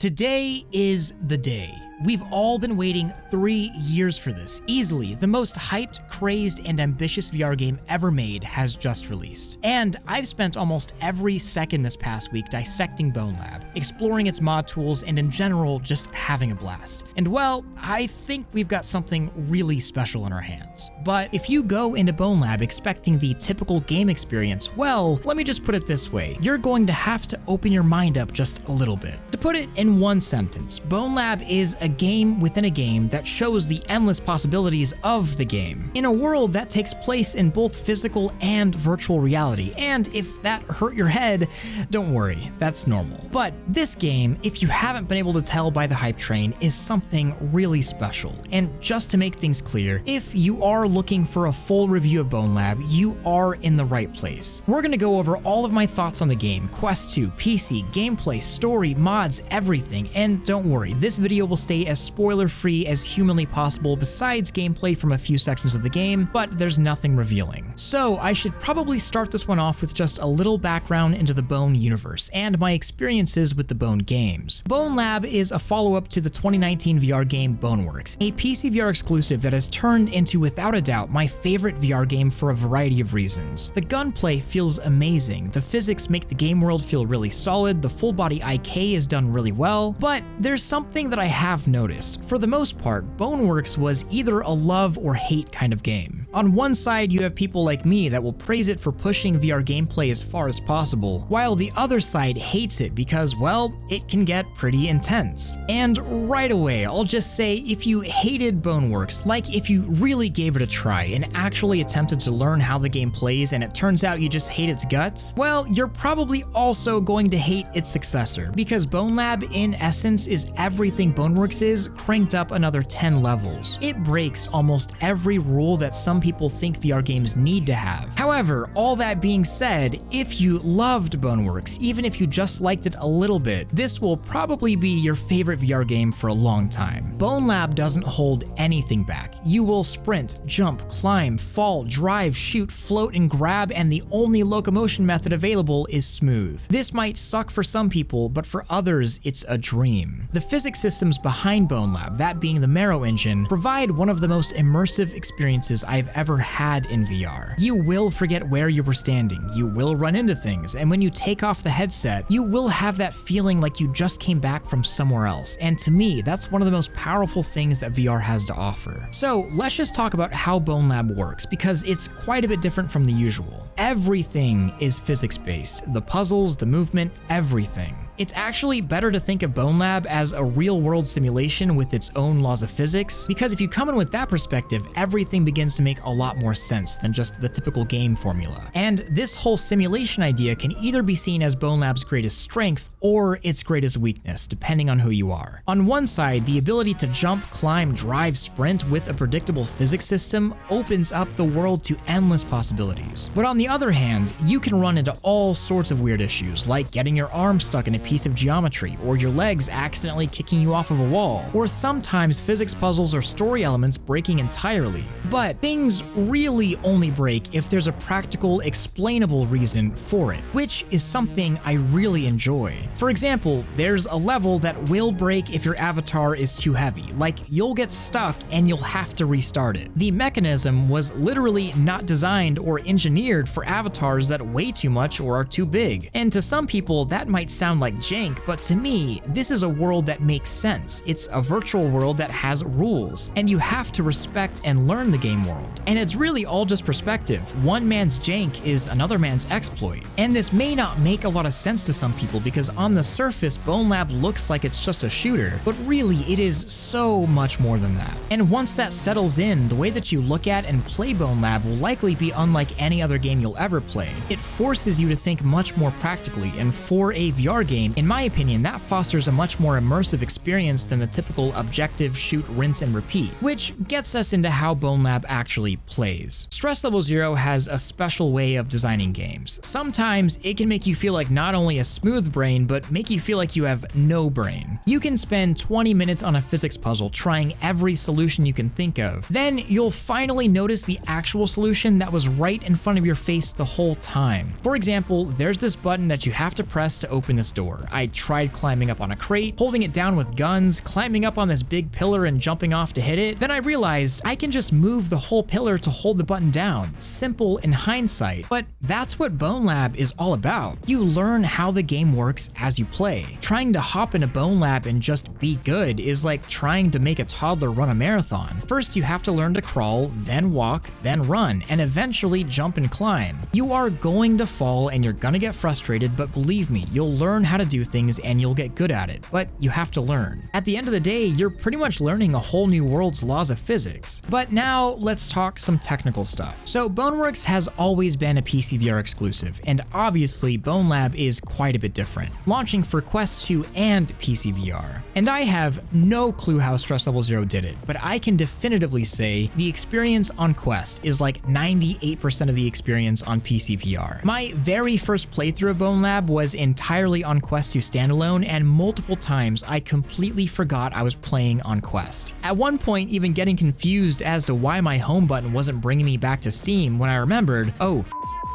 Today is the day. We've all been waiting 3 years for this. Easily, the most hyped, crazed, and ambitious VR game ever made has just released. And I've spent almost every second this past week dissecting Bonelab, exploring its mod tools, and in general, just having a blast. And well, I think we've got something really special in our hands. But if you go into Bonelab expecting the typical game experience, well, let me just put it this way. You're going to have to open your mind up just a little bit. To put it in one sentence, Bonelab is a game within a game that shows the endless possibilities of the game, in a world that takes place in both physical and virtual reality. And if that hurt your head, don't worry, that's normal. But this game, if you haven't been able to tell by the hype train, is something really special. And just to make things clear, if you are looking for a full review of Bonelab, you are in the right place. We're gonna go over all of my thoughts on the game, Quest 2, PC, gameplay, story, mods, everything. And don't worry, this video will stay as spoiler-free as humanly possible besides gameplay from a few sections of the game, but there's nothing revealing. So I should probably start this one off with just a little background into the Bone universe and my experiences with the Bone games. Bonelab is a follow-up to the 2019 VR game Boneworks, a PC VR exclusive that has turned into, without a doubt, my favorite VR game for a variety of reasons. The gunplay feels amazing, the physics make the game world feel really solid, the full-body IK is done really well, but there's something that I have noticed. For the most part, Boneworks was either a love or hate kind of game. On one side, you have people like me that will praise it for pushing VR gameplay as far as possible, while the other side hates it because, well, it can get pretty intense. And right away, I'll just say, if you hated Boneworks, like if you really gave it a try and actually attempted to learn how the game plays and it turns out you just hate its guts, well, you're probably also going to hate its successor, because Bonelab in essence is everything Boneworks is cranked up another 10 levels. It breaks almost every rule that some people think VR games need to have. However, all that being said, if you loved Boneworks, even if you just liked it a little bit, this will probably be your favorite VR game for a long time. Bonelab doesn't hold anything back. You will sprint, jump, climb, fall, drive, shoot, float, and grab, and the only locomotion method available is smooth. This might suck for some people, but for others, it's a dream. The physics systems behind Bonelab, that being the Marrow engine, provide one of the most immersive experiences I've ever had in VR. You will forget where you were standing, you will run into things, and when you take off the headset, you will have that feeling like you just came back from somewhere else. And to me, that's one of the most powerful things that VR has to offer. So let's just talk about how Bonelab works, because it's quite a bit different from the usual. Everything is physics-based. The puzzles, the movement, everything. It's actually better to think of Bonelab as a real-world simulation with its own laws of physics, because if you come in with that perspective, everything begins to make a lot more sense than just the typical game formula. And this whole simulation idea can either be seen as Bonelab's greatest strength or its greatest weakness, depending on who you are. On one side, the ability to jump, climb, drive, sprint with a predictable physics system opens up the world to endless possibilities. But on the other hand, you can run into all sorts of weird issues, like getting your arm stuck in a piece of geometry, or your legs accidentally kicking you off of a wall, or sometimes physics puzzles or story elements breaking entirely. But things really only break if there's a practical, explainable reason for it, which is something I really enjoy. For example, there's a level that will break if your avatar is too heavy, like you'll get stuck and you'll have to restart it. The mechanism was literally not designed or engineered for avatars that weigh too much or are too big. And to some people, that might sound like jank, but to me, this is a world that makes sense. It's a virtual world that has rules, and you have to respect and learn the game world. And it's really all just perspective. One man's jank is another man's exploit. And this may not make a lot of sense to some people because on the surface, Bonelab looks like it's just a shooter, but really it is so much more than that. And once that settles in, the way that you look at and play Bonelab will likely be unlike any other game you'll ever play. It forces you to think much more practically, and for a VR game, in my opinion, that fosters a much more immersive experience than the typical objective shoot, rinse, and repeat, which gets us into how Bonelab actually plays. Stress Level 0 has a special way of designing games. Sometimes it can make you feel like not only a smooth brain, but make you feel like you have no brain. You can spend 20 minutes on a physics puzzle trying every solution you can think of. Then you'll finally notice the actual solution that was right in front of your face the whole time. For example, there's this button that you have to press to open this door. before. I tried climbing up on a crate, holding it down with guns, climbing up on this big pillar and jumping off to hit it. Then I realized I can just move the whole pillar to hold the button down. Simple in hindsight, but that's what Bonelab is all about. You learn how the game works as you play. Trying to hop in a Bonelab and just be good is like trying to make a toddler run a marathon. First, you have to learn to crawl, then walk, then run, and eventually jump and climb. You are going to fall and you're gonna get frustrated, but believe me, you'll learn how to do things and you'll get good at it, but you have to learn. At the end of the day, you're pretty much learning a whole new world's laws of physics. But now let's talk some technical stuff. So Boneworks has always been a PC VR exclusive, and obviously Bonelab is quite a bit different, launching for Quest 2 and PC VR. And I have no clue how Stress Level Zero did it, but I can definitively say the experience on Quest is like 98% of the experience on PC VR. My very first playthrough of Bonelab was entirely on Quest 2 standalone, and multiple times I completely forgot I was playing on Quest. At one point, even getting confused as to why my home button wasn't bringing me back to Steam when I remembered, oh,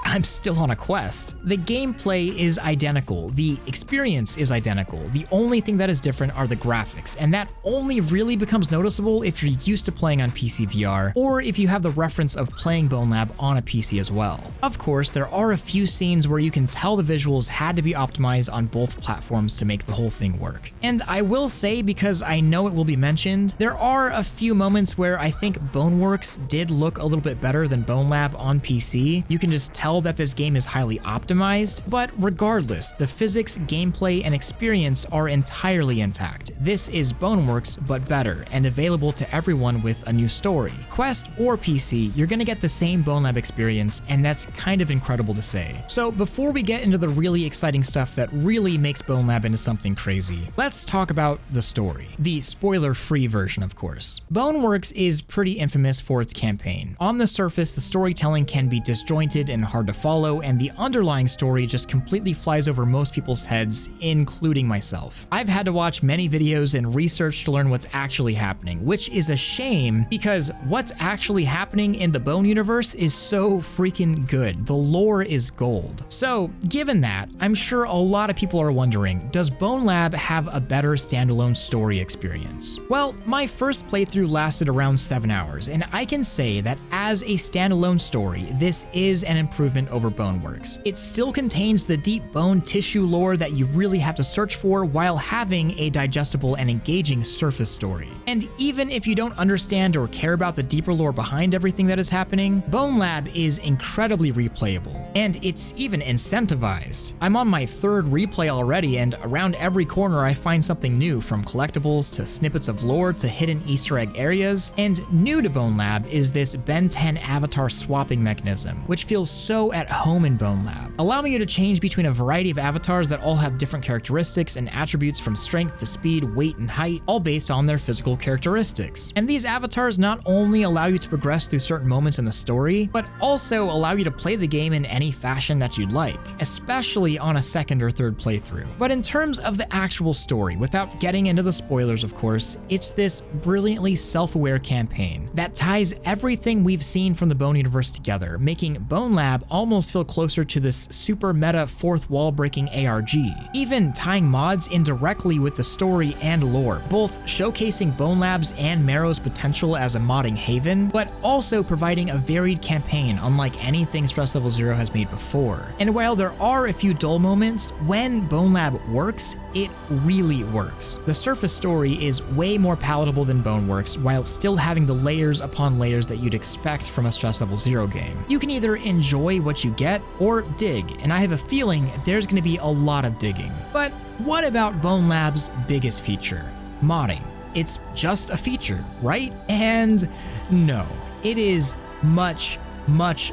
I'm still on a Quest. The gameplay is identical, the experience is identical. The only thing that is different are the graphics, and that only really becomes noticeable if you're used to playing on PC VR, or if you have the reference of playing Bonelab on a PC as well. Of course, there are a few scenes where you can tell the visuals had to be optimized on both platforms to make the whole thing work. And I will say, because I know it will be mentioned, there are a few moments where I think Boneworks did look a little bit better than Bonelab on PC. You can just tell that this game is highly optimized, but regardless, the physics, gameplay, and experience are entirely intact. This is Boneworks, but better, and available to everyone with a new story. Quest or PC, you're gonna get the same Bonelab experience, and that's kind of incredible to say. So before we get into the really exciting stuff that really makes Bonelab into something crazy, let's talk about the story. The spoiler-free version, of course. Boneworks is pretty infamous for its campaign. On the surface, the storytelling can be disjointed and hard to follow, and the underlying story just completely flies over most people's heads, including myself. I've had to watch many videos and research to learn what's actually happening, which is a shame because what's actually happening in the Bone universe is so freaking good. The lore is gold. So, given that, I'm sure a lot of people are wondering, does Bonelab have a better standalone story experience? Well, my first playthrough lasted around 7 hours, and I can say that as a standalone story, this is an improvement over Boneworks. It still contains the deep bone tissue lore that you really have to search for while having a digestible and engaging surface story. And even if you don't understand or care about the deeper lore behind everything that is happening, Bonelab is incredibly replayable, and it's even incentivized. I'm on my third replay already, and around every corner I find something new, from collectibles to snippets of lore to hidden Easter egg areas. And new to Bonelab is this Ben 10 avatar swapping mechanism, which feels so at home in Bonelab, allowing you to change between a variety of avatars that all have different characteristics and attributes, from strength to speed, weight, and height, all based on their physical characteristics. And these avatars not only allow you to progress through certain moments in the story, but also allow you to play the game in any fashion that you'd like, especially on a second or third playthrough. But in terms of the actual story, without getting into the spoilers of course, it's this brilliantly self-aware campaign that ties everything we've seen from the Bone universe together, making Bonelab almost feel closer to this super meta fourth wall breaking ARG, even tying mods in directly with the story and lore, both showcasing Bonelab's and Marrow's potential as a modding haven, but also providing a varied campaign unlike anything Stress Level Zero has made before. And while there are a few dull moments, when Bonelab works, it really works. The surface story is way more palatable than Boneworks, while still having the layers upon layers that you'd expect from a Stress Level Zero game. You can either enjoy what you get or dig, and I have a feeling there's going to be a lot of digging. But what about Bonelab's biggest feature? Modding. It's just a feature, right? And no, it is much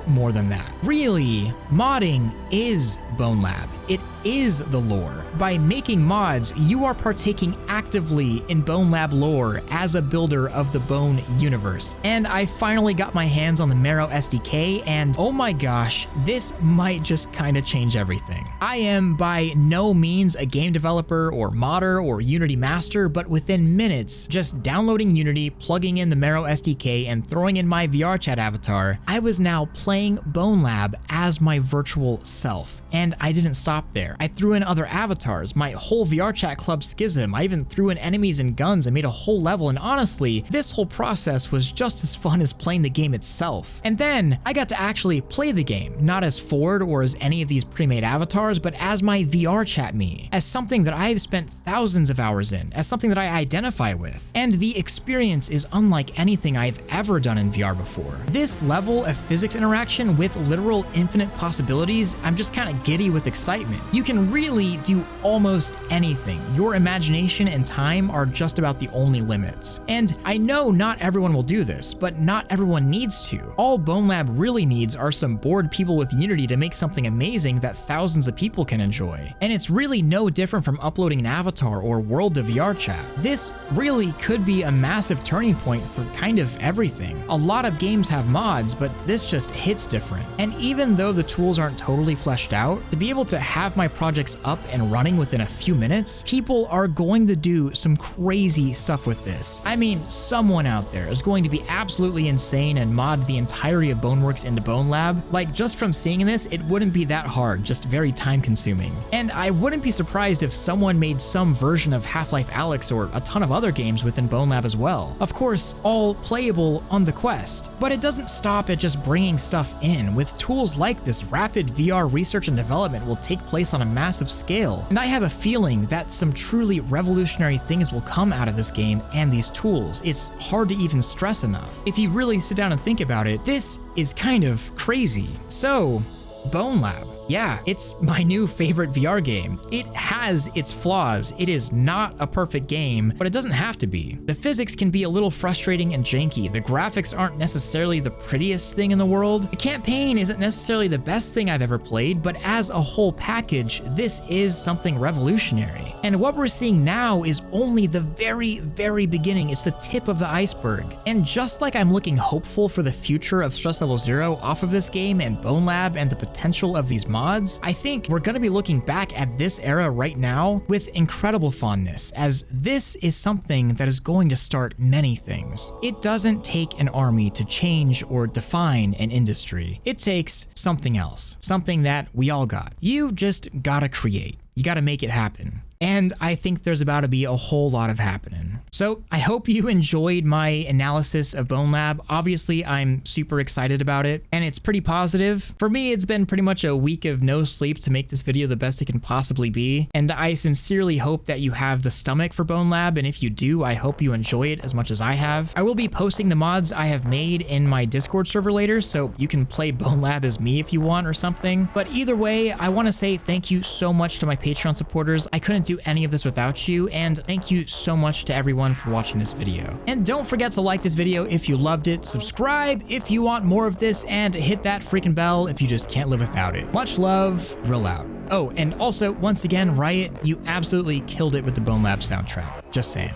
more than that. Really, modding is Bonelab. It is the lore. By making mods, you are partaking actively in Bonelab lore as a builder of the Bone universe. And I finally got my hands on the Marrow SDK, and oh my gosh, this might just kind of change everything. I am by no means a game developer or modder or Unity master, but within minutes, just downloading Unity, plugging in the Marrow SDK, and throwing in my VR chat avatar, I was now playing Bonelab as my virtual self. itself. And I didn't stop there. I threw in other avatars, my whole VR chat club schism. I even threw in enemies and guns and made a whole level, and honestly, this whole process was just as fun as playing the game itself. And then I got to actually play the game, not as Ford or as any of these pre-made avatars, but as my VR chat me, as something that I've spent thousands of hours in, as something that I identify with. And the experience is unlike anything I've ever done in VR before. This level of physics interaction with literal infinite possibilities, I'm just kind of giddy with excitement. You can really do almost anything. Your imagination and time are just about the only limits. And I know not everyone will do this, but not everyone needs to. All Bonelab really needs are some bored people with Unity to make something amazing that thousands of people can enjoy. And it's really no different from uploading an avatar or world to VR chat. This really could be a massive turning point for kind of everything. A lot of games have mods, but this just hits different. And even though the tools aren't totally fleshed out, to be able to have my projects up and running within a few minutes, people are going to do some crazy stuff with this. I mean, someone out there is going to be absolutely insane and mod the entirety of Boneworks into Bonelab. Like, just from seeing this, it wouldn't be that hard, just very time consuming. And I wouldn't be surprised if someone made some version of Half-Life Alyx or a ton of other games within Bonelab as well. Of course, all playable on the Quest. But it doesn't stop at just bringing stuff in. With tools like this, rapid VR research and development will take place on a massive scale. And I have a feeling that some truly revolutionary things will come out of this game and these tools. It's hard to even stress enough. If you really sit down and think about it, this is kind of crazy. So, Bonelab. Yeah, it's my new favorite VR game. It has its flaws. It is not a perfect game, but it doesn't have to be. The physics can be a little frustrating and janky. The graphics aren't necessarily the prettiest thing in the world. The campaign isn't necessarily the best thing I've ever played, but as a whole package, this is something revolutionary. And what we're seeing now is only the very, very beginning. It's the tip of the iceberg. And just like I'm looking hopeful for the future of Stress Level Zero off of this game and Bonelab and the potential of these mods, I think we're going to be looking back at this era right now with incredible fondness, as this is something that is going to start many things. It doesn't take an army to change or define an industry. It takes something else, something that we all got. You just gotta create. You gotta make it happen. And I think there's about to be a whole lot of happening. So I hope you enjoyed my analysis of Bonelab. Obviously, I'm super excited about it, and it's pretty positive. For me, it's been pretty much a week of no sleep to make this video the best it can possibly be, and I sincerely hope that you have the stomach for Bonelab, and if you do, I hope you enjoy it as much as I have. I will be posting the mods I have made in my Discord server later, so you can play Bonelab as me if you want or something. But either way, I want to say thank you so much to my Patreon supporters. I couldn't do any of this without you, and thank you so much to everyone for watching this video. And don't forget to like this video if you loved it, subscribe if you want more of this, and hit that freaking bell if you just can't live without it. Much love, real out. Oh, and also, once again, Riot, you absolutely killed it with the Bonelab soundtrack. Just saying.